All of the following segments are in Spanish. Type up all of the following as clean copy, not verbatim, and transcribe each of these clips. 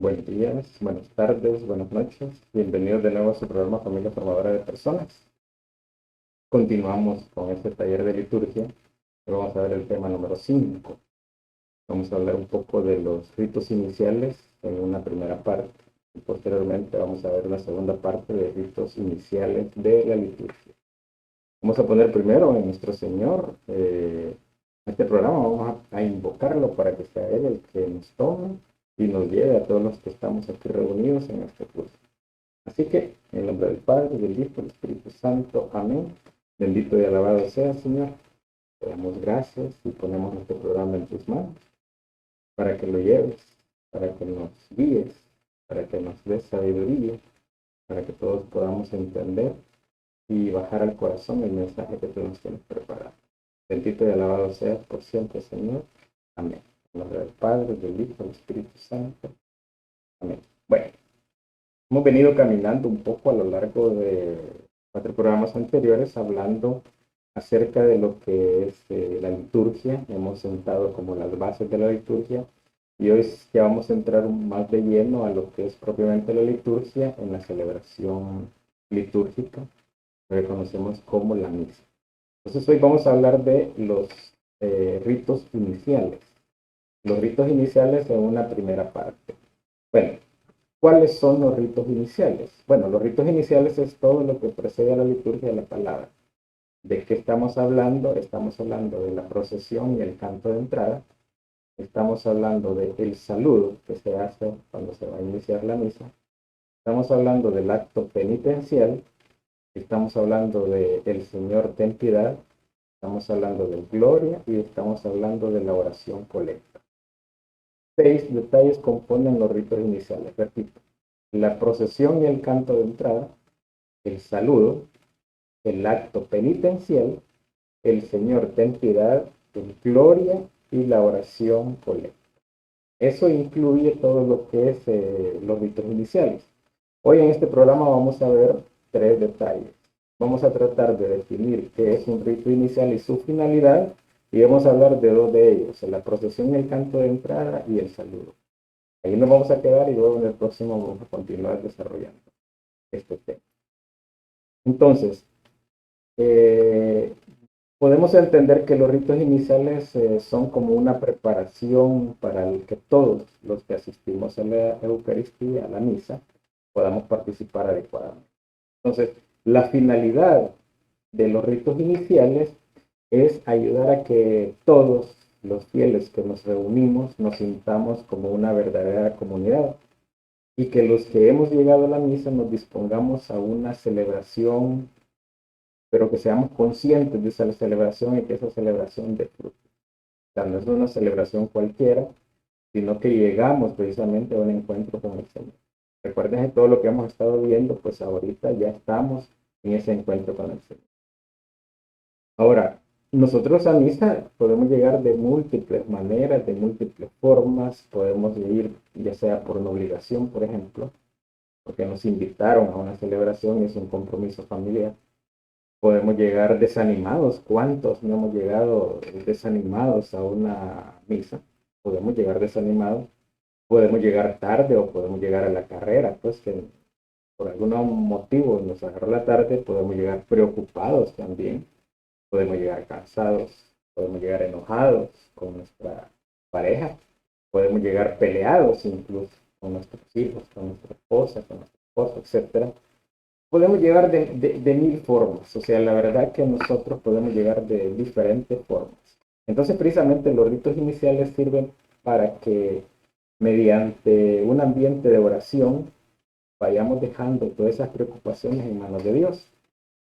Buenos días, buenas tardes, buenas noches. Bienvenidos de nuevo a su programa Familia Formadora de Personas. Continuamos con este taller de liturgia. Hoy vamos a ver el tema número 5. Vamos a hablar un poco de los ritos iniciales en una primera parte. Y posteriormente vamos a ver la segunda parte de ritos iniciales de la liturgia. Vamos a poner primero en nuestro Señor. Este programa vamos a invocarlo para que sea Él el que nos tome y nos lleve a todos los que estamos aquí reunidos en este curso. Así que, en el nombre del Padre, del Hijo y del Espíritu Santo. Amén. Bendito y alabado sea, Señor. Te damos gracias y ponemos este programa en tus manos para que lo lleves, para que nos guíes, para que nos des sabiduría, para que todos podamos entender y bajar al corazón el mensaje que tú nos tienes preparado. Bendito y alabado seas por siempre, Señor. Amén. En nombre del Padre, del Hijo y del Espíritu Santo. Amén. Bueno, hemos venido caminando un poco a lo largo de 4 programas anteriores hablando acerca de lo que es la liturgia. Hemos sentado como las bases de la liturgia y hoy ya vamos a entrar más de lleno a lo que es propiamente la liturgia en la celebración litúrgica que conocemos como la misa. Entonces hoy vamos a hablar de los ritos iniciales. Los ritos iniciales en una primera parte. Bueno, ¿cuáles son los ritos iniciales? Bueno, los ritos iniciales es todo lo que precede a la liturgia de la palabra. ¿De qué estamos hablando? Estamos hablando de la procesión y el canto de entrada. Estamos hablando del saludo que se hace cuando se va a iniciar la misa. Estamos hablando del acto penitencial. Estamos hablando de el Señor ten piedad. Estamos hablando del gloria y estamos hablando de la oración colecta. 6 detalles componen los ritos iniciales. Repito, la procesión y el canto de entrada, el saludo, el acto penitencial, el Señor ten piedad, el gloria y la oración colecta. Eso incluye todo lo que es los ritos iniciales. Hoy en este programa vamos a ver 3 detalles. Vamos a tratar de definir qué es un rito inicial y su finalidad, y vamos a hablar de 2 de ellos, la procesión y el canto de entrada y el saludo. Ahí nos vamos a quedar y luego en el próximo vamos a continuar desarrollando este tema. Entonces, podemos entender que los ritos iniciales son como una preparación para el que todos los que asistimos a la Eucaristía, a la misa, podamos participar adecuadamente. Entonces, la finalidad de los ritos iniciales es ayudar a que todos los fieles que nos reunimos nos sintamos como una verdadera comunidad y que los que hemos llegado a la misa nos dispongamos a una celebración, pero que seamos conscientes de esa celebración y que esa celebración dé fruto. O sea, no es una celebración cualquiera, sino que llegamos precisamente a un encuentro con el Señor. Recuerden que todo lo que hemos estado viendo, pues ahorita ya estamos en ese encuentro con el Señor. Ahora, nosotros a misa podemos llegar de múltiples maneras, de múltiples formas. Podemos ir ya sea por una obligación, por ejemplo, porque nos invitaron a una celebración y es un compromiso familiar. Podemos llegar desanimados. ¿Cuántos no hemos llegado desanimados a una misa? Podemos llegar desanimados. Podemos llegar tarde o podemos llegar a la carrera, pues que por algún motivo nos agarró la tarde. Podemos llegar preocupados también. Podemos llegar cansados. Podemos llegar enojados con nuestra pareja. Podemos llegar peleados incluso con nuestros hijos, con nuestra esposa, con nuestro esposo, etcétera. Podemos llegar de mil formas. O sea, la verdad que nosotros podemos llegar de diferentes formas. Entonces, precisamente los ritos iniciales sirven para que mediante un ambiente de oración vayamos dejando todas esas preocupaciones en manos de Dios.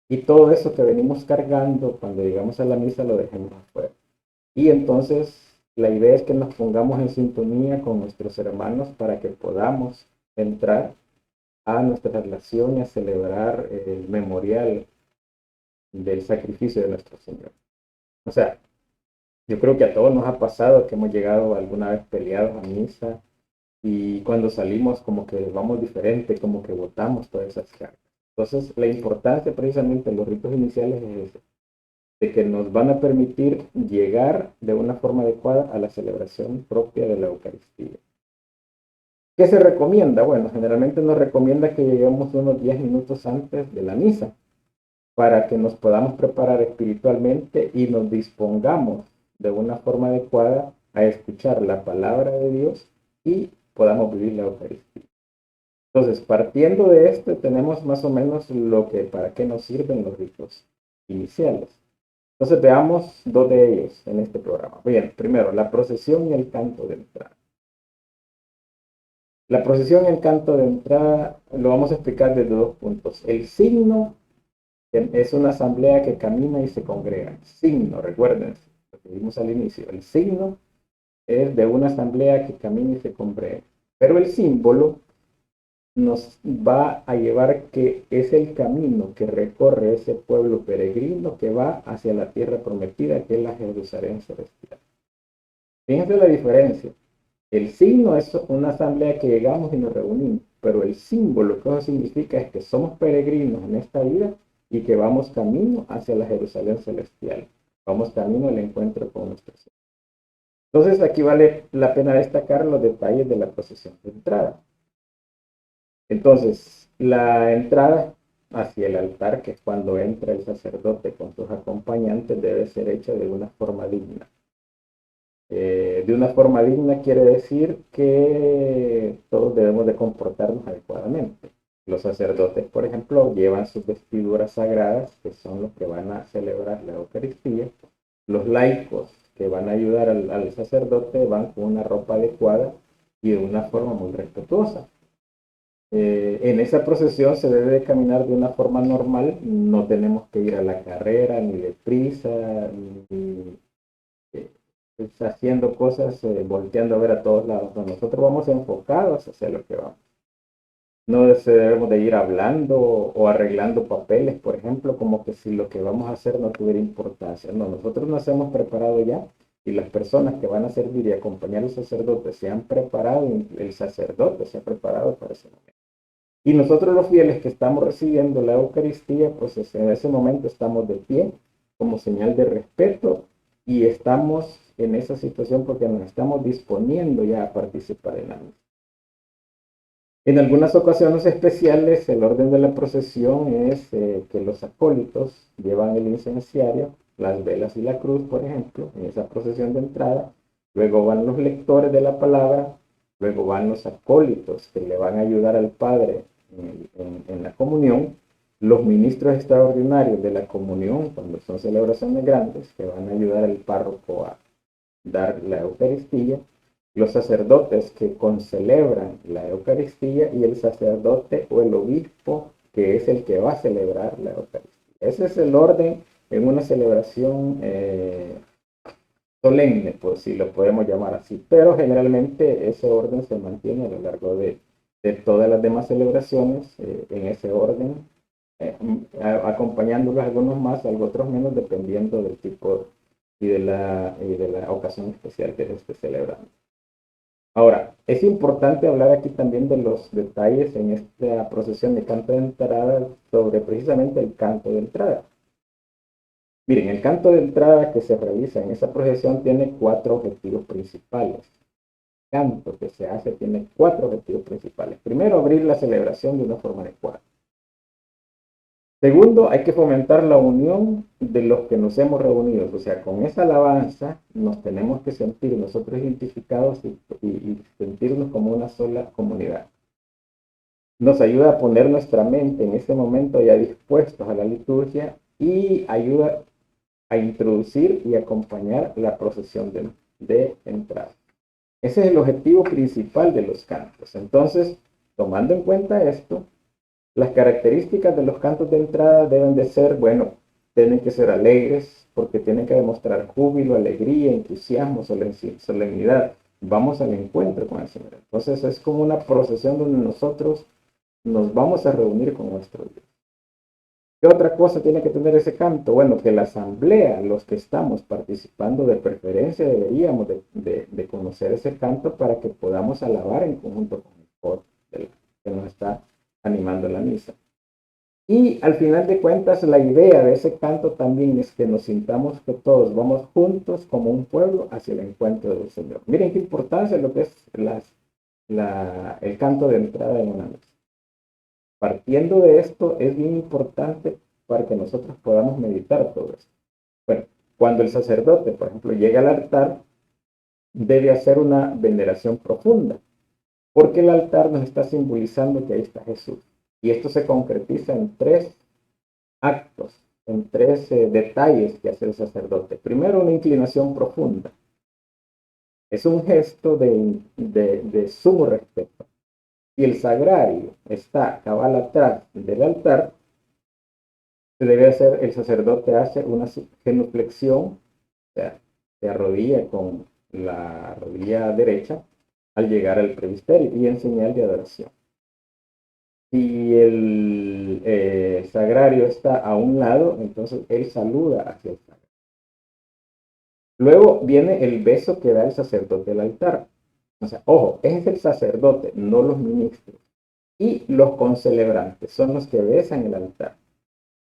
Y todo eso que venimos cargando cuando llegamos a la misa lo dejemos afuera. Y entonces la idea es que nos pongamos en sintonía con nuestros hermanos para que podamos entrar a nuestra relación y a celebrar el memorial del sacrificio de nuestro Señor. O sea, yo creo que a todos nos ha pasado que hemos llegado alguna vez peleados a misa y cuando salimos como que vamos diferente, como que botamos todas esas cargas. Entonces, la importancia precisamente de los ritos iniciales es ese, de que nos van a permitir llegar de una forma adecuada a la celebración propia de la Eucaristía. ¿Qué se recomienda? Bueno, generalmente nos recomienda que lleguemos unos 10 minutos antes de la misa para que nos podamos preparar espiritualmente y nos dispongamos de una forma adecuada a escuchar la palabra de Dios y podamos vivir la Eucaristía. Entonces, partiendo de esto, tenemos más o menos lo que para qué nos sirven los ritos iniciales. Entonces, veamos dos de ellos en este programa. Bien, primero, la procesión y el canto de entrada. La procesión y el canto de entrada lo vamos a explicar desde dos puntos. El signo es una asamblea que camina y se congrega. Signo, recuerden, lo que vimos al inicio. El signo es de una asamblea que camina y se congrega. Pero el símbolo nos va a llevar que es el camino que recorre ese pueblo peregrino que va hacia la tierra prometida, que es la Jerusalén celestial. Fíjense la diferencia. El signo es una asamblea que llegamos y nos reunimos, pero el símbolo que eso significa es que somos peregrinos en esta vida y que vamos camino hacia la Jerusalén celestial. Vamos camino al encuentro con nuestro Señor. Entonces aquí vale la pena destacar los detalles de la procesión de entrada. Entonces, la entrada hacia el altar, que es cuando entra el sacerdote con sus acompañantes, debe ser hecha de una forma digna. De una forma digna quiere decir que todos debemos de comportarnos adecuadamente. Los sacerdotes, por ejemplo, llevan sus vestiduras sagradas, que son los que van a celebrar la Eucaristía. Los laicos que van a ayudar al sacerdote van con una ropa adecuada y de una forma muy respetuosa. En esa procesión se debe de caminar de una forma normal, no tenemos que ir a la carrera, ni deprisa, ni haciendo cosas, volteando a ver a todos lados. No, nosotros vamos enfocados hacia lo que vamos. No debemos de ir hablando o arreglando papeles, por ejemplo, como que si lo que vamos a hacer no tuviera importancia. No, nosotros nos hemos preparado ya y las personas que van a servir y acompañar al sacerdote se han preparado, y el sacerdote se ha preparado para ese momento. Y nosotros los fieles que estamos recibiendo la Eucaristía, pues en ese momento estamos de pie como señal de respeto y estamos en esa situación porque nos estamos disponiendo ya a participar en la misa. En algunas ocasiones especiales, el orden de la procesión es que los acólitos llevan el incenciario, las velas y la cruz, por ejemplo, en esa procesión de entrada. Luego van los lectores de la palabra, luego van los acólitos que le van a ayudar al Padre en la comunión, los ministros extraordinarios de la comunión, cuando son celebraciones grandes, que van a ayudar al párroco a dar la Eucaristía, los sacerdotes que concelebran la Eucaristía y el sacerdote o el obispo que es el que va a celebrar la Eucaristía. Ese es el orden en una celebración solemne, pues si lo podemos llamar así, pero generalmente ese orden se mantiene a lo largo de todas las demás celebraciones en ese orden, acompañándolos algunos más, otros menos, dependiendo del tipo y de la ocasión especial que se esté celebrando. Ahora, es importante hablar aquí también de los detalles en esta procesión de canto de entrada sobre precisamente el canto de entrada. Miren, el canto de entrada que se realiza en esa procesión tiene 4 objetivos principales. El canto que se hace tiene 4 objetivos principales. Primero, abrir la celebración de una forma adecuada. Segundo, hay que fomentar la unión de los que nos hemos reunido. O sea, con esa alabanza nos tenemos que sentir nosotros identificados y sentirnos como una sola comunidad. Nos ayuda a poner nuestra mente en este momento ya dispuestos a la liturgia y ayuda a introducir y acompañar la procesión de entrada. Ese es el objetivo principal de los cantos. Entonces, tomando en cuenta esto, las características de los cantos de entrada deben de ser, bueno, tienen que ser alegres porque tienen que demostrar júbilo, alegría, entusiasmo, solemnidad. Vamos al encuentro con el Señor. Entonces es como una procesión donde nosotros nos vamos a reunir con nuestro Dios. ¿Qué otra cosa tiene que tener ese canto? Bueno, que la asamblea, los que estamos participando de preferencia, deberíamos de conocer ese canto para que podamos alabar en conjunto con el coro que nos está animando la misa. Y al final de cuentas, la idea de ese canto también es que nos sintamos que todos vamos juntos como un pueblo hacia el encuentro del Señor. Miren qué importancia lo que es el canto de entrada en una misa. Partiendo de esto, es bien importante para que nosotros podamos meditar todo esto. Bueno, cuando el sacerdote, por ejemplo, llega al altar, debe hacer una veneración profunda, porque el altar nos está simbolizando que ahí está Jesús. Y esto se concretiza en tres actos, en tres detalles que hace el sacerdote. Primero, una inclinación profunda. Es un gesto de sumo respeto. Si el sagrario está cabal atrás del altar, se debe hacer, el sacerdote hace una genuflexión, o sea, se arrodilla con la rodilla derecha al llegar al presbiterio y en señal de adoración. Si el sagrario está a un lado, entonces él saluda hacia el sagrario. Luego viene el beso que da el sacerdote al altar. O sea, ojo, es el sacerdote, no los ministros. Y los concelebrantes son los que besan el altar.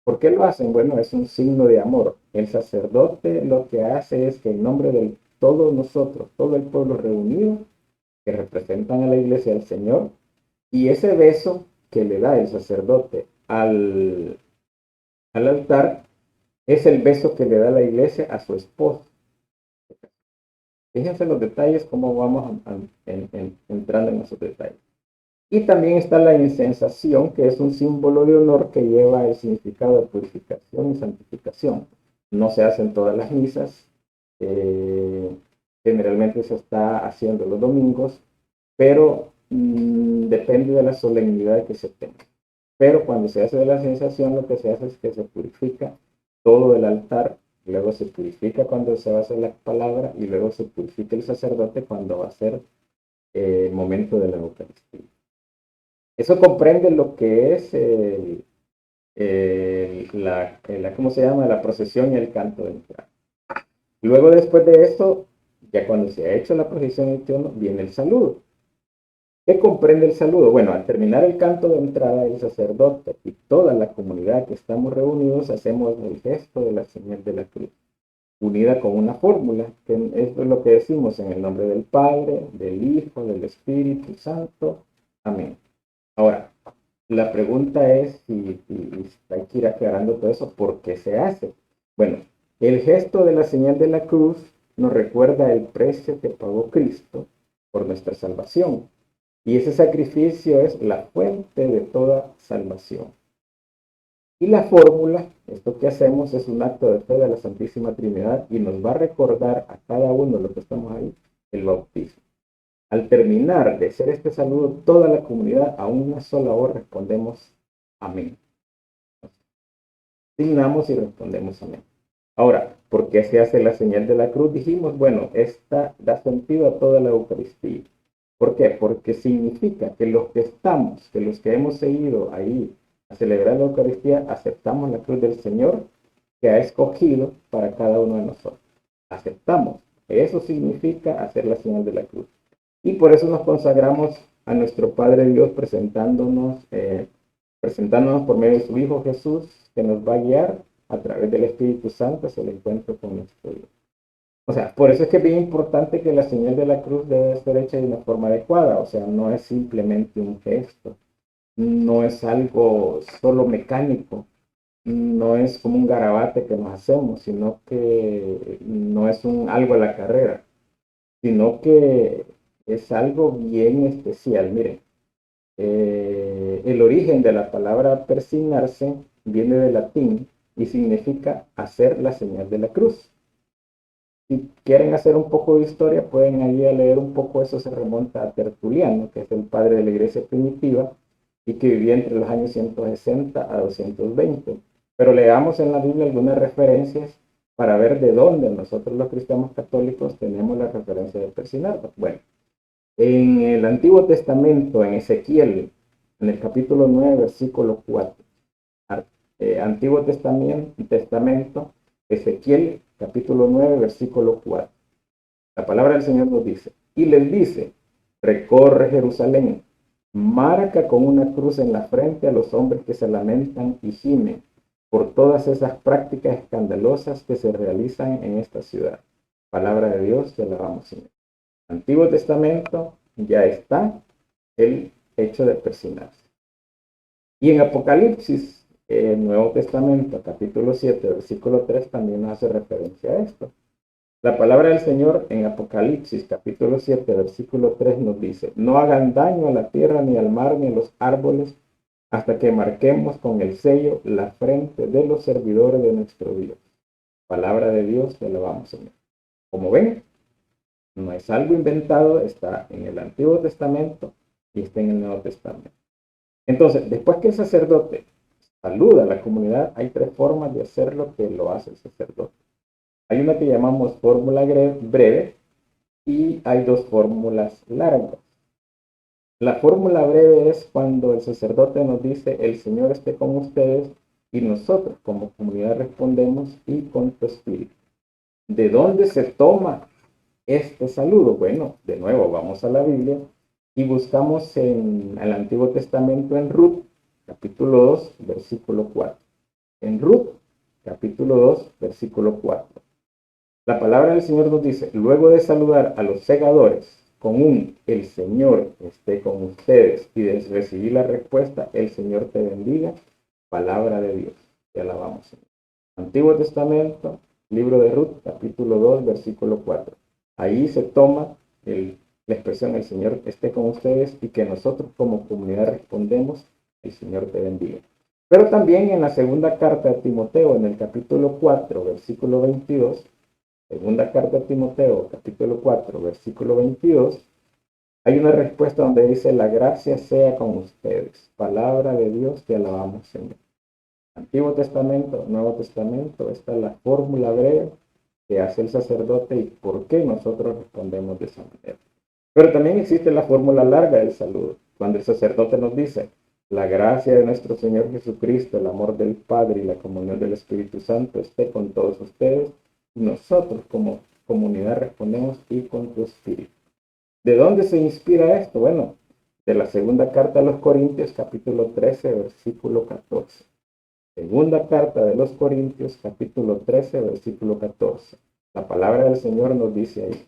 ¿Por qué lo hacen? Bueno, es un signo de amor. El sacerdote lo que hace es que en nombre de todos nosotros, todo el pueblo reunido, que representan a la iglesia del Señor, y ese beso que le da el sacerdote al altar es el beso que le da la iglesia a su esposo. Fíjense los detalles, cómo vamos entrando en esos detalles. Y también está la incensación, que es un símbolo de honor que lleva el significado de purificación y santificación. No se hacen todas las misas, generalmente se está haciendo los domingos, pero depende de la solemnidad que se tenga. Pero cuando se hace de la incensación, lo que se hace es que se purifica todo el altar, luego se purifica cuando se va a hacer la palabra y luego se purifica el sacerdote cuando va a ser el momento de la Eucaristía. Eso comprende lo que es ¿cómo se llama? La procesión y el canto de entrada. Luego, después de esto, ya cuando se ha hecho la procesión y el turno, viene el saludo. ¿Qué comprende el saludo? Bueno, al terminar el canto de entrada, el sacerdote y toda la comunidad que estamos reunidos hacemos el gesto de la señal de la cruz, unida con una fórmula, que esto es lo que decimos en el nombre del Padre, del Hijo, del Espíritu Santo. Amén. Ahora, la pregunta es si hay que ir aclarando todo eso, ¿por qué se hace? Bueno, el gesto de la señal de la cruz nos recuerda el precio que pagó Cristo por nuestra salvación. Y ese sacrificio es la fuente de toda salvación. Y la fórmula, esto que hacemos es un acto de fe de la Santísima Trinidad y nos va a recordar a cada uno de los que estamos ahí el bautismo. Al terminar de hacer este saludo, toda la comunidad a una sola hora respondemos amén. Signamos y respondemos amén. Ahora, ¿por qué se hace la señal de la cruz? Dijimos, bueno, esta da sentido a toda la Eucaristía. ¿Por qué? Porque significa que los que estamos, que los que hemos seguido ahí a celebrar la Eucaristía, aceptamos la cruz del Señor que ha escogido para cada uno de nosotros. Aceptamos. Eso significa hacer la señal de la cruz. Y por eso nos consagramos a nuestro Padre Dios presentándonos por medio de su Hijo Jesús, que nos va a guiar a través del Espíritu Santo hacia el encuentro con nuestro Dios. O sea, por eso es que es bien importante que la señal de la cruz debe ser hecha de una forma adecuada. O sea, no es simplemente un gesto, no es algo solo mecánico, no es como un garabate que nos hacemos, sino que no es algo a la carrera, sino que es algo bien especial. Miren, el origen de la palabra persignarse viene del latín y significa hacer la señal de la cruz. Si quieren hacer un poco de historia, pueden ahí a leer un poco, eso se remonta a Tertuliano, que es el padre de la iglesia primitiva y que vivía entre los años 160 a 220. Pero leamos en la Biblia algunas referencias para ver de dónde nosotros los cristianos católicos tenemos la referencia de persignarnos. Bueno, en el Antiguo Testamento, en Ezequiel, en el capítulo 9, versículo 4. Antiguo Testamento, Ezequiel, capítulo 9, versículo 4. La palabra del Señor nos dice, y les dice, recorre Jerusalén, marca con una cruz en la frente a los hombres que se lamentan y gimen por todas esas prácticas escandalosas que se realizan en esta ciudad. Palabra de Dios, te alabamos, Señor. Antiguo Testamento ya está el hecho de persignarse. Y en Apocalipsis, el Nuevo Testamento, capítulo 7, versículo 3, también nos hace referencia a esto. La palabra del Señor en Apocalipsis, capítulo 7, versículo 3, nos dice: no hagan daño a la tierra, ni al mar, ni a los árboles, hasta que marquemos con el sello la frente de los servidores de nuestro Dios. Palabra de Dios, te alabamos, Señor. Como ven, no es algo inventado, está en el Antiguo Testamento y está en el Nuevo Testamento. Entonces, después que el sacerdote saluda a la comunidad, hay tres formas de hacer lo que lo hace el sacerdote. Hay una que llamamos fórmula breve y hay dos fórmulas largas. La fórmula breve es cuando el sacerdote nos dice: el Señor esté con ustedes, y nosotros como comunidad respondemos: y con tu espíritu. ¿De dónde se toma este saludo? Bueno, de nuevo vamos a la Biblia y buscamos en el Antiguo Testamento en Ruth, capítulo 2, versículo 4. En Ruth, capítulo 2, versículo 4. La palabra del Señor nos dice: luego de saludar a los segadores con un "el Señor esté con ustedes", y de recibir la respuesta: "el Señor te bendiga", palabra de Dios. Te alabamos, Señor. Antiguo Testamento, libro de Ruth, capítulo 2, versículo 4. Ahí se toma la expresión "el Señor esté con ustedes", y que nosotros como comunidad respondemos: "el Señor te bendiga". Pero también en la segunda carta de Timoteo, en el capítulo 4, versículo 22, segunda carta de Timoteo, capítulo 4, versículo 22, hay una respuesta donde dice: "la gracia sea con ustedes". Palabra de Dios, te alabamos, Señor. Antiguo Testamento, Nuevo Testamento, esta es la fórmula breve que hace el sacerdote y por qué nosotros respondemos de esa manera. Pero también existe la fórmula larga del saludo, cuando el sacerdote nos dice: "la gracia de nuestro Señor Jesucristo, el amor del Padre y la comunión del Espíritu Santo esté con todos ustedes", y nosotros como comunidad respondemos: "y con tu espíritu". ¿De dónde se inspira esto? Bueno, de la segunda carta a los Corintios, capítulo 13, versículo 14. Segunda carta de los Corintios, capítulo 13, versículo 14. La palabra del Señor nos dice ahí: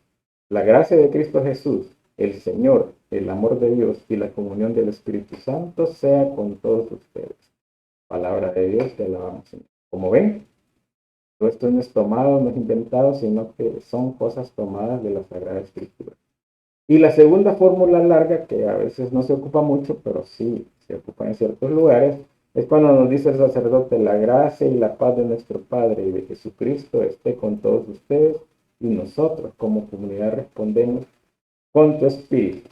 "la gracia de Cristo Jesús, el Señor, el amor de Dios y la comunión del Espíritu Santo sea con todos ustedes". Palabra de Dios, te alabamos, Señor. Como ven, todo esto no es tomado, no es inventado, sino que son cosas tomadas de la Sagrada Escritura. Y la segunda fórmula larga, que a veces no se ocupa mucho, pero sí se ocupa en ciertos lugares, es cuando nos dice el sacerdote: "la gracia y la paz de nuestro Padre y de Jesucristo esté con todos ustedes", y nosotros como comunidad respondemos: "con tu espíritu".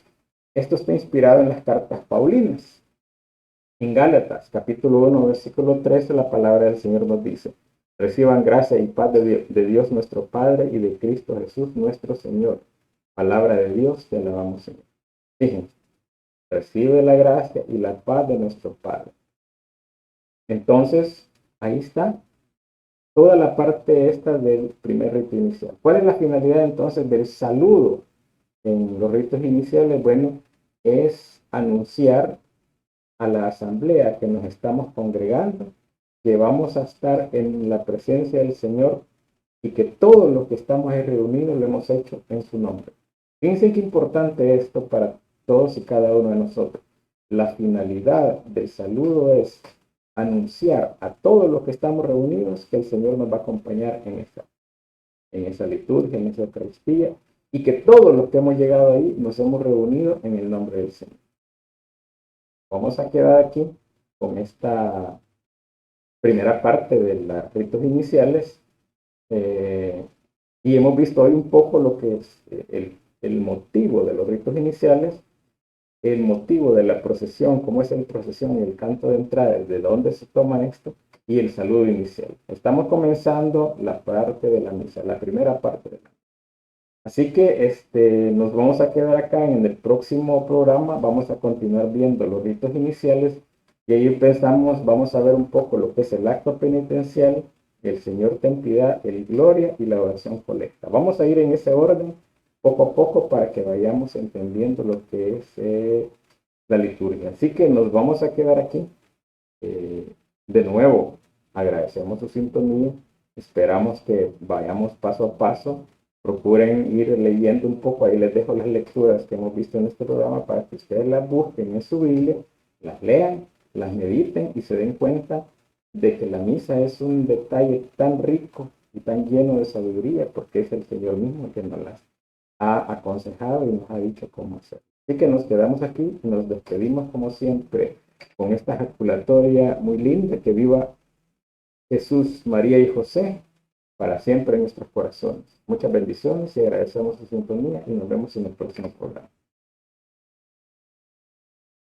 Esto está inspirado en las cartas paulinas. En Gálatas, capítulo 1, versículo 13, la palabra del Señor nos dice: "reciban gracia y paz de Dios nuestro Padre y de Cristo Jesús nuestro Señor". Palabra de Dios, te alabamos, Señor. Fíjense, recibe la gracia y la paz de nuestro Padre. Entonces, ahí está toda la parte esta del primer rito inicial. ¿Cuál es la finalidad entonces del saludo en los ritos iniciales? Bueno, es anunciar a la asamblea que nos estamos congregando que vamos a estar en la presencia del Señor y que todo lo que estamos ahí reunidos lo hemos hecho en su nombre. Fíjense qué importante esto para todos y cada uno de nosotros. La finalidad del saludo es anunciar a todos los que estamos reunidos que el Señor nos va a acompañar en esa liturgia, en esa Eucaristía, y que todos los que hemos llegado ahí nos hemos reunido en el nombre del Señor. Vamos a quedar aquí con esta primera parte de los ritos iniciales. Y hemos visto hoy un poco lo que es el motivo de los ritos iniciales, el motivo de la procesión, cómo es la procesión y el canto de entrada, de dónde se toma esto, y el saludo inicial. Estamos comenzando la parte de la misa, la primera parte de la misa. Así que nos vamos a quedar acá en el próximo programa. Vamos a continuar viendo los ritos iniciales y ahí pensamos, vamos a ver un poco lo que es el acto penitencial, el Señor ten piedad, el gloria y la oración colecta. Vamos a ir en ese orden poco a poco para que vayamos entendiendo lo que es la liturgia. Así que nos vamos a quedar aquí. De nuevo, agradecemos su sintonía. Esperamos que vayamos paso a paso procuren ir leyendo un poco. Ahí les dejo las lecturas que hemos visto en este programa para que ustedes las busquen en su Biblia, las lean, las mediten y se den cuenta de que la misa es un detalle tan rico y tan lleno de sabiduría, porque es el Señor mismo que nos las ha aconsejado y nos ha dicho cómo hacer. Así que nos quedamos aquí y nos despedimos como siempre con esta ejaculatoria muy linda: que viva Jesús, María y José para siempre en nuestros corazones. Muchas bendiciones y agradecemos su sintonía y nos vemos en el próximo programa.